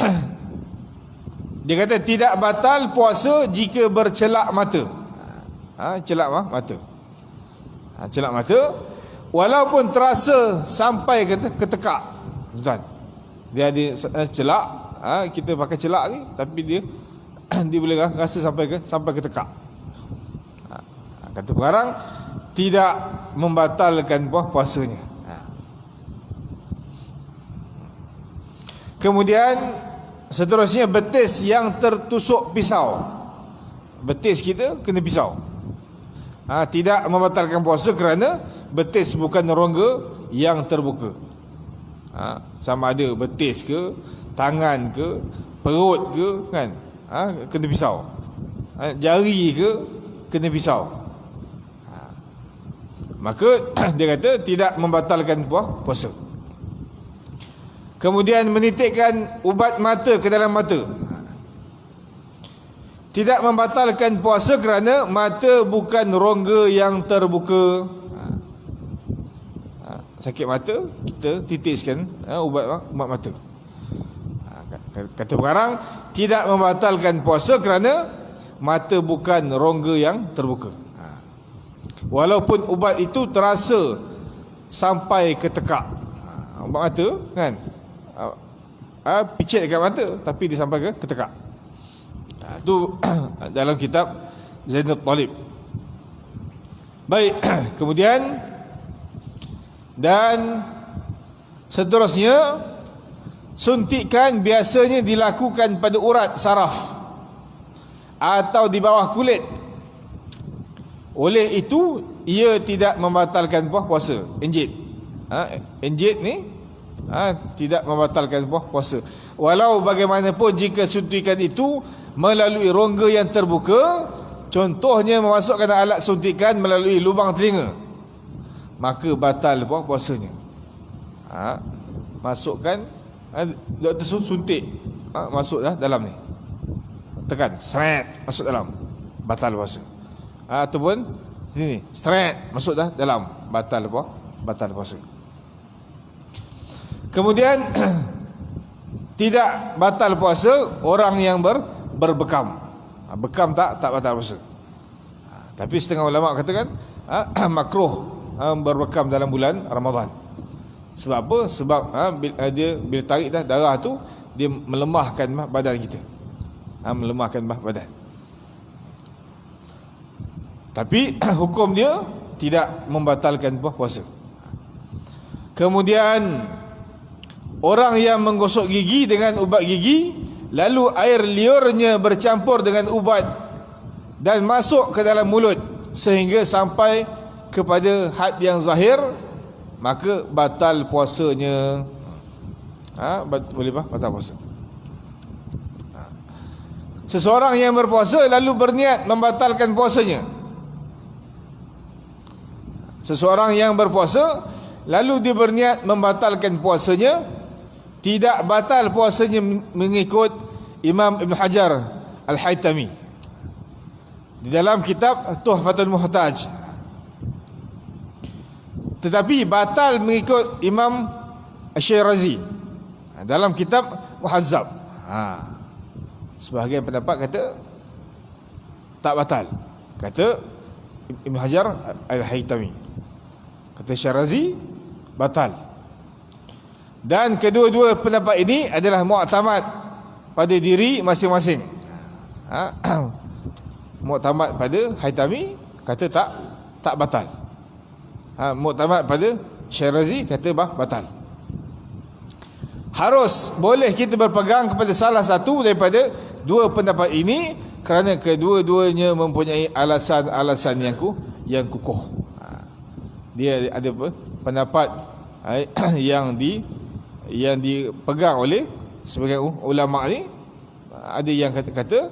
dia kata tidak batal puasa jika bercelak mata. Celak mata. Celak mata walaupun terasa sampai ke tekak. Tuan, dia ada celak, kita pakai celak ni, tapi dia boleh rasa sampai ke tekak. Kata pengarang, tidak membatalkan puasanya. Kemudian seterusnya, betis yang tertusuk pisau. Betis kita kena pisau. Tidak membatalkan puasa kerana betis bukan rongga yang terbuka. Sama ada betis ke, tangan ke, perut ke, kan? Kena pisau. Jari ke, kena pisau. Maka dia kata tidak membatalkan puasa. Kemudian menitikkan ubat mata ke dalam mata. Tidak membatalkan puasa kerana mata bukan rongga yang terbuka. Sakit mata, kita titiskan ubat mata. Kata pengarang, tidak membatalkan puasa kerana mata bukan rongga yang terbuka. Walaupun ubat itu terasa sampai ke tekak. Ubat mata kan, picit dekat mata, tapi dia sampai ke tekak. Itu dalam kitab Zainul Talib. Baik, kemudian dan seterusnya, suntikan biasanya dilakukan pada urat saraf atau di bawah kulit. Oleh itu ia tidak membatalkan puasa. Injit, injit ni tidak membatalkan puasa. Walau bagaimanapun jika suntikan itu melalui rongga yang terbuka, contohnya memasukkan alat suntikan melalui lubang telinga, maka batal puasanya. Masukkan, doktor suntik, masuk dalam ni, tekan seret, masuk dalam, batal puasa. Ataupun sini seret, masuk dalam, batal puasa. Kemudian tidak batal puasa orang yang berbekam. Bekam tak batal puasa. Tapi setengah ulama katakan makruh berbekam dalam bulan Ramadan. Sebab apa? Sebab dia bila tarik darah tu, dia melemahkan badan kita. Melemahkan badan. Tapi hukum dia tidak membatalkan puasa. Kemudian orang yang menggosok gigi dengan ubat gigi, lalu air liurnya bercampur dengan ubat dan masuk ke dalam mulut sehingga sampai kepada had yang zahir, maka batal puasanya. Boleh batal puasa. Seseorang yang berpuasa lalu berniat membatalkan puasanya. Seseorang yang berpuasa lalu dia berniat membatalkan puasanya, tidak batal puasanya mengikut Imam Ibn Hajar Al-Haytami di dalam kitab Tuhfatul Muhtaj. Tetapi batal mengikut Imam Asy-Syirazi dalam kitab Muhazzab. Sebahagian pendapat kata tak batal. Kata Ibn Hajar Al-Haytami, kata Syirazi batal. Dan kedua-dua pendapat ini adalah mu'tamad pada diri masing-masing. Mu'tamad pada Haytami kata tak batal. Mu'tamad pada Syirazi kata batal. Harus boleh kita berpegang kepada salah satu daripada dua pendapat ini kerana kedua-duanya mempunyai alasan-alasan yang kukuh. Dia ada pendapat yang dipegang oleh sebagian ulama ni. Ada yang kata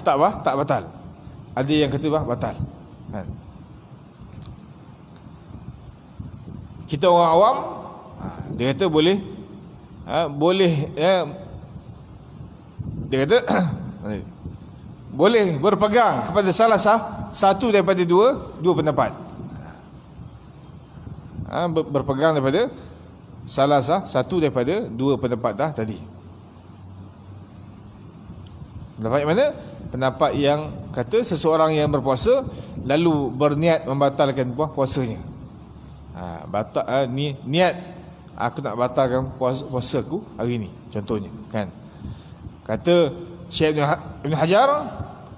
tak batal. Ada yang kata batal. Kita orang awam, dia kata boleh, dia kata boleh berpegang kepada salah satu daripada dua pendapat. Berpegang daripada salah satu daripada dua pendapat tadi. Pendapat yang mana? Pendapat yang kata seseorang yang berpuasa lalu berniat membatalkan puasanya. Niat aku nak batalkan puasa aku hari ni, contohnya kan. Kata Syekh Ibn Hajar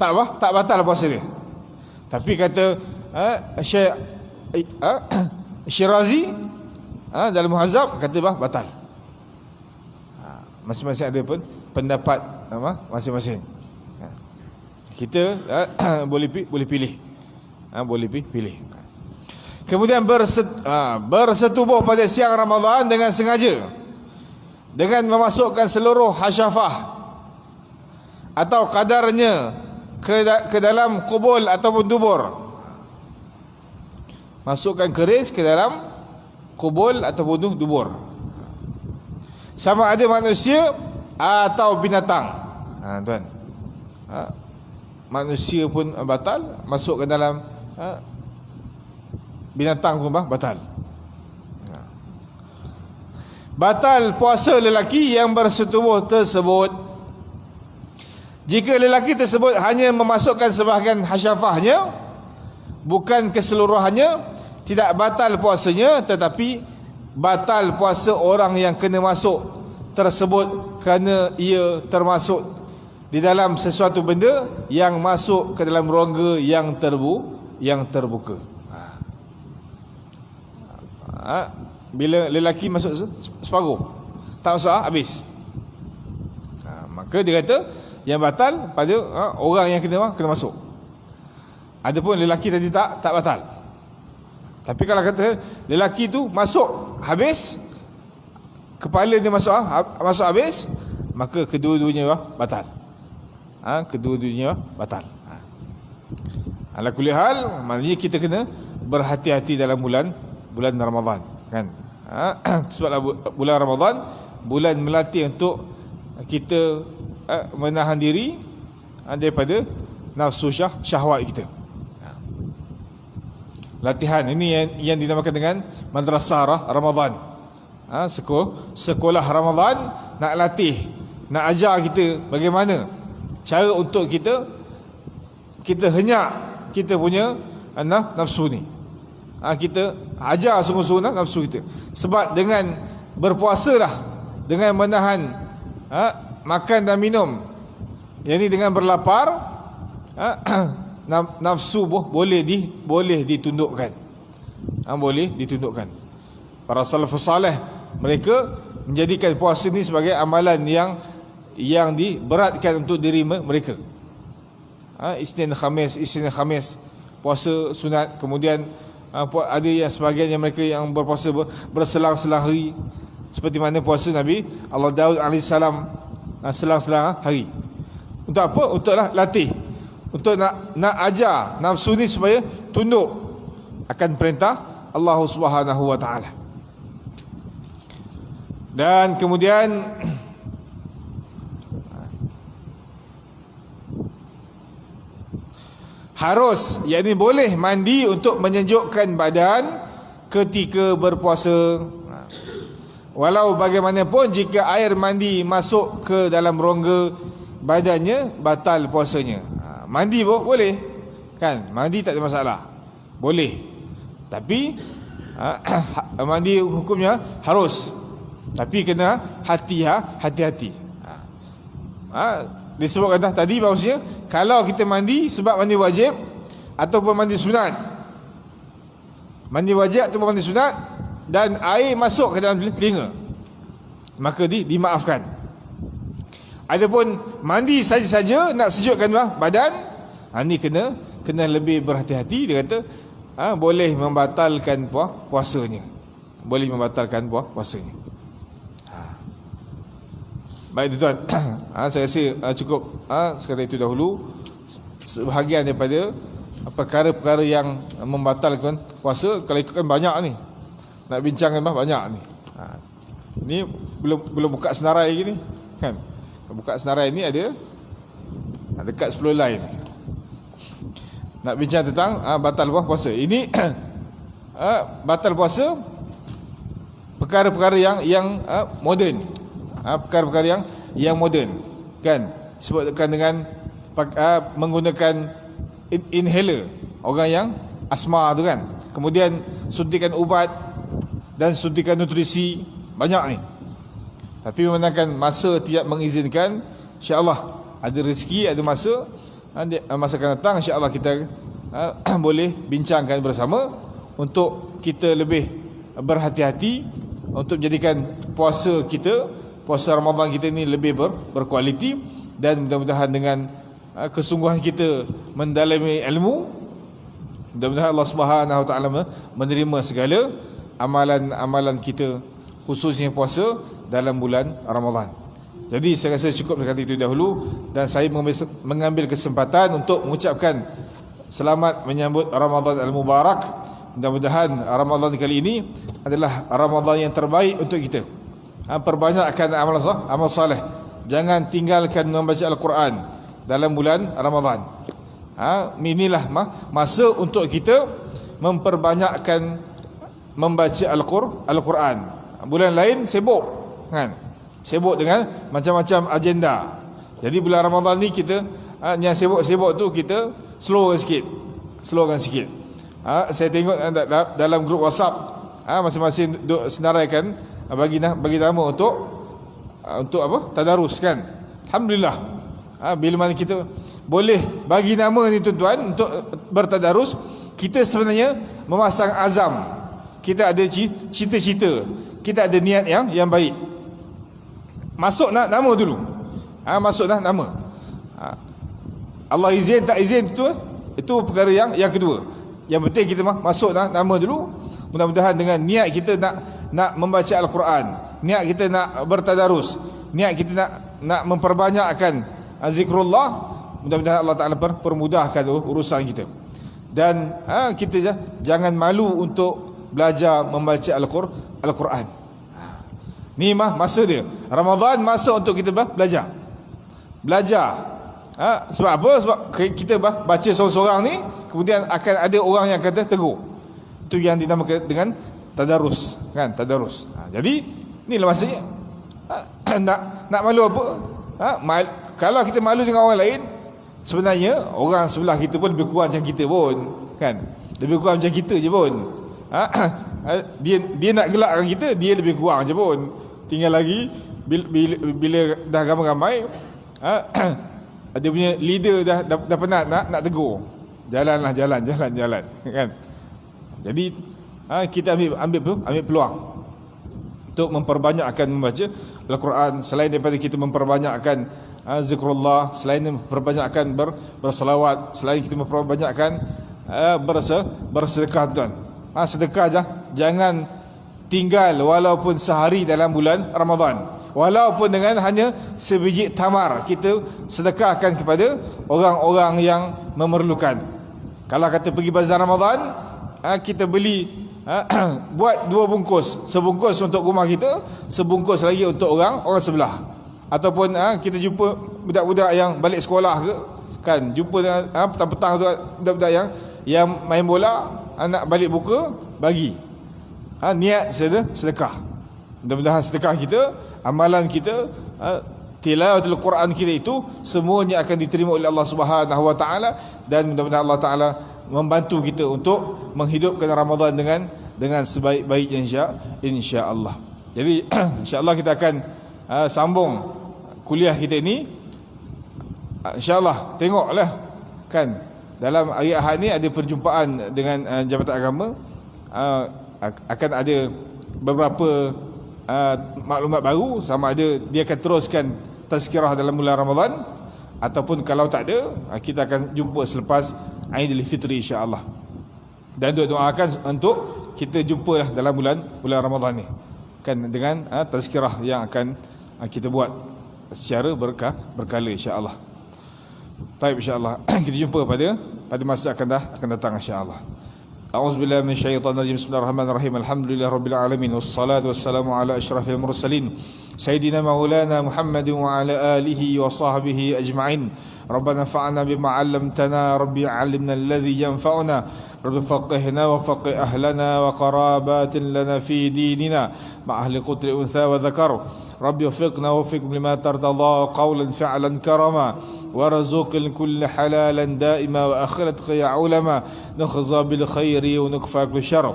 tak batal puasa dia. Tapi kata Syekh Syirazi dalam Muhazzab kata batal. Masing-masing ada pun pendapat masing-masing. Kita boleh pilih. Boleh pilih. Kemudian bersetubuh pada siang Ramadan dengan sengaja, dengan memasukkan seluruh hasyafah atau kadarnya ke dalam kubul ataupun dubur. Masukkan keris ke dalam kubul ataupun dubur. sama ada manusia atau binatang. Tuan, manusia pun batal, masuk ke dalam binatang pun batal. Batal puasa lelaki yang bersetubuh tersebut jika lelaki tersebut hanya memasukkan sebahagian hasyafahnya, bukan keseluruhannya. Tidak batal puasanya, tetapi batal puasa orang yang kena masuk tersebut kerana ia termasuk di dalam sesuatu benda yang masuk ke dalam rongga yang terbuka. Bila lelaki masuk separuh, tak masuk habis. Maka dia kata yang batal pada orang yang kena masuk. Adapun lelaki tadi tak batal. Tapi kalau kata lelaki tu masuk habis, kepala dia masuk habis, maka kedua-duanya batal. Kedua-duanya batal. Ala kulli hal, maknanya kita kena berhati-hati dalam bulan Ramadan, kan? Sebab bulan Ramadan bulan melatih untuk kita menahan diri daripada nafsu syahwat kita. Latihan ini yang dinamakan dengan madrasah Ramadan. Sekolah Ramadan nak latih, nak ajar kita bagaimana cara untuk kita henyak kita punya nafsu ni. Kita ajar sungguh-sungguh nafsu kita. Sebab dengan berpuasalah, dengan menahan makan dan minum, yakni dengan berlapar, nafsu boleh ditundukkan. Boleh ditundukkan. Para salafus salih mereka menjadikan puasa ni sebagai amalan yang diberatkan untuk diri mereka. Isnin Khamis puasa sunat. Kemudian ada yang sebahagian yang mereka yang berpuasa berselang-selang hari, seperti mana puasa Nabi Allah Daud AS, selang-selang hari. Untuk apa? Untuklah latih, untuk nak ajar nafsu ni supaya tunduk akan perintah Allah Subhanahu wa taala. Dan kemudian harus, yakni boleh mandi untuk menyejukkan badan ketika berpuasa. Walau bagaimanapun, jika air mandi masuk ke dalam rongga badannya, batal puasanya. Mandi boleh, kan? Mandi tak ada masalah, boleh. Tapi mandi hukumnya harus, tapi kena hati-hati. Disebutkan tadi bahawasanya kalau kita mandi sebab mandi wajib ataupun mandi sunat, dan air masuk ke dalam telinga, maka dimaafkan. Adapun mandi saja-saja nak sejukkan badan, ini kena lebih berhati-hati. Dia kata boleh membatalkan puasanya. Baik tuan, saya rasa cukup sekadar itu dahulu sebahagian daripada perkara-perkara yang membatalkan puasa. Kalau ikutkan banyak ni, nak bincangkan banyak ni. Ni belum buka senarai lagi ni, kan? Buka senarai ni ada dekat 10 line. Nak bincang tentang batal puasa. Ini batal puasa perkara-perkara yang moden. Perkara-perkara yang moden, kan? Sebabkan dengan menggunakan inhaler, orang yang asma tu, kan? Kemudian suntikan ubat dan suntikan nutrisi, banyak ni. Tapi memandangkan masa tidak mengizinkan, insya-Allah ada rezeki, ada masa akan datang, insya-Allah kita boleh bincangkan bersama untuk kita lebih berhati-hati untuk menjadikan puasa Ramadan kita ini lebih berkualiti. Dan mudah-mudahan dengan kesungguhan kita mendalami ilmu, mudah-mudahan Allah Subhanahu wa taala menerima segala amalan kita, khususnya puasa dalam bulan Ramadan. Jadi saya rasa cukup dekat itu dahulu, dan saya mengambil kesempatan untuk mengucapkan selamat menyambut Ramadan al-Mubarak. Mudah-mudahan Ramadan kali ini adalah Ramadan yang terbaik untuk kita. Perbanyakkan amal soleh. Jangan tinggalkan membaca Al-Quran dalam bulan Ramadan. Inilah masa untuk kita memperbanyakkan membaca Al-Quran. Bulan lain sibuk, kan? Sibuk dengan macam-macam agenda. Jadi bulan Ramadan ni kita yang sibuk-sibuk tu kita slowkan sikit. Saya tengok dalam grup WhatsApp, masing-masing duk senaraikan bagi nama untuk apa? Tadarus, kan? Alhamdulillah. Bila mana kita boleh bagi nama ni tuan-tuan untuk bertadarus, kita sebenarnya memasang azam. Kita ada cita-cita, kita ada niat yang baik. Masuk nama dulu. Masuk nama. Allah izin tak izin itu perkara yang kedua. Yang penting kita masuk nama dulu. Mudah-mudahan dengan niat kita nak membaca Al-Quran, niat kita nak bertadarus, niat kita nak memperbanyakkan zikrullah, mudah-mudahan Allah Ta'ala permudahkan urusan kita. Dan kita jangan malu untuk belajar membaca Al-Quran. Ni masa dia. Ramadan masa untuk kita belajar. Sebab apa? Sebab kita baca seorang-seorang ni, kemudian akan ada orang yang kata tegur. Itu yang dinamakan dengan tadarus, kan? Tadarus. Jadi inilah masanya. Nak malu apa? Kalau kita malu dengan orang lain, sebenarnya orang sebelah kita pun lebih kurang macam kita pun, kan? Lebih kurang macam kita je pun. Dia nak gelakkan kita, dia lebih kurang je pun. Tinggal lagi bila dah ramai-ramai, dia punya leader dah penat nak tegur. Jalan, kan? Jadi kita ambil peluang untuk memperbanyakkan membaca Al-Quran. Selain daripada kita memperbanyakkan zikrullah, selain memperbanyakkan berselawat, selain kita memperbanyakkan bersedekah, tuan. Sedekah jangan tinggal walaupun sehari dalam bulan Ramadan, walaupun dengan hanya sebiji tamar, kita sedekahkan kepada orang-orang yang memerlukan. Kalau kata pergi bazar Ramadan, kita beli buat 2 bungkus, sebungkus untuk rumah kita, sebungkus lagi untuk orang sebelah. Ataupun kita jumpa budak-budak yang balik sekolah ke, kan, jumpa dengan petang-petang tu budak-budak yang main bola, nak balik buka, bagi. Niat sedekah. Mudah-mudahan sedekah kita, amalan kita, tilawatul Quran kita itu semuanya akan diterima oleh Allah Subhanahu Wa Taala, dan mudah-mudahan Allah Taala membantu kita untuk menghidupkan Ramadan dengan sebaik-baiknya insya-Allah. Jadi insya-Allah kita akan sambung kuliah kita ini. InsyaAllah, tengoklah, kan, dalam hari Ahad ni ada perjumpaan dengan Jabatan Agama. Akan ada beberapa maklumat baru, sama ada dia akan teruskan tazkirah dalam bulan Ramadan, ataupun kalau tak ada, kita akan jumpa selepas Aidilfitri insya-Allah. Dan doakan untuk kita jumpalah dalam bulan Ramadan ni, kan, dengan tazkirah yang akan kita buat secara berkala insya-Allah. Baik, insya-Allah kita jumpa pada masa akan datang insya-Allah. A'udzubillahi minasyaitonir rajim. Bismillahirrahmanirrahim. Alhamdulillahirabbil alamin wassalatu wassalamu ala asyrafil mursalin sayyidina maulana Muhammadin wa ala alihi wa sahbihi ajma'in. Rabbana fa'na bima 'allamtana, rabbi 'allimna alladhi yanfa'una, rabbi faqihna wa faqih ahlana wa qarabatin lana fi dinina ma ahli qutri untha wa dhakar. ربي وفقنا وفق لما ترتضى قولا فعلا كرما ورزق الكل حلالا دائما وآخرتك يا علماء نخزى بالخير ونكفى بالشر.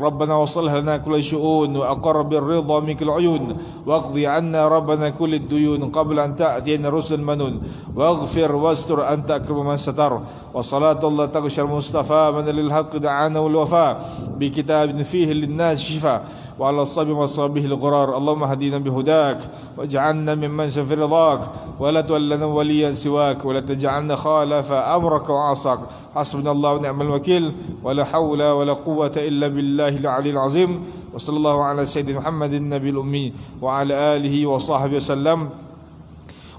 ربنا وصل لنا كل شؤون وأقر بالرضا منك العيون واقضي عنا ربنا كل الديون قبل أن تأتينا رسل المنون واغفر واستر أنت أكرم من ستر. وصلاة الله تغشى المصطفى من للحق دعانا والوفاء بكتاب فيه للناس شفاء وعلى الصبي وصابه الغرار. اللهم هدينا بهداك واجعلنا ممن سفر رضاك ولا تولنا وليا سواك ولا تجعلنا خالف أمرك وعصاك. حسبنا الله ونعم الوكيل ولا حول ولا قوة إلا بالله العلي العظيم. وصلى الله على سيدنا محمد النبي الأمي وعلى آله وصحبه وسلم.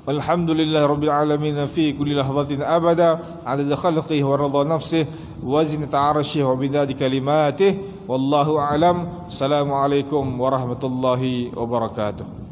والحمد لله رب العالمين في كل لحظة أبدا عدد خلقه ورضا نفسه وزنة عرشه وبداد كلماته Wallahu a'lam. Assalamualaikum warahmatullahi wabarakatuh.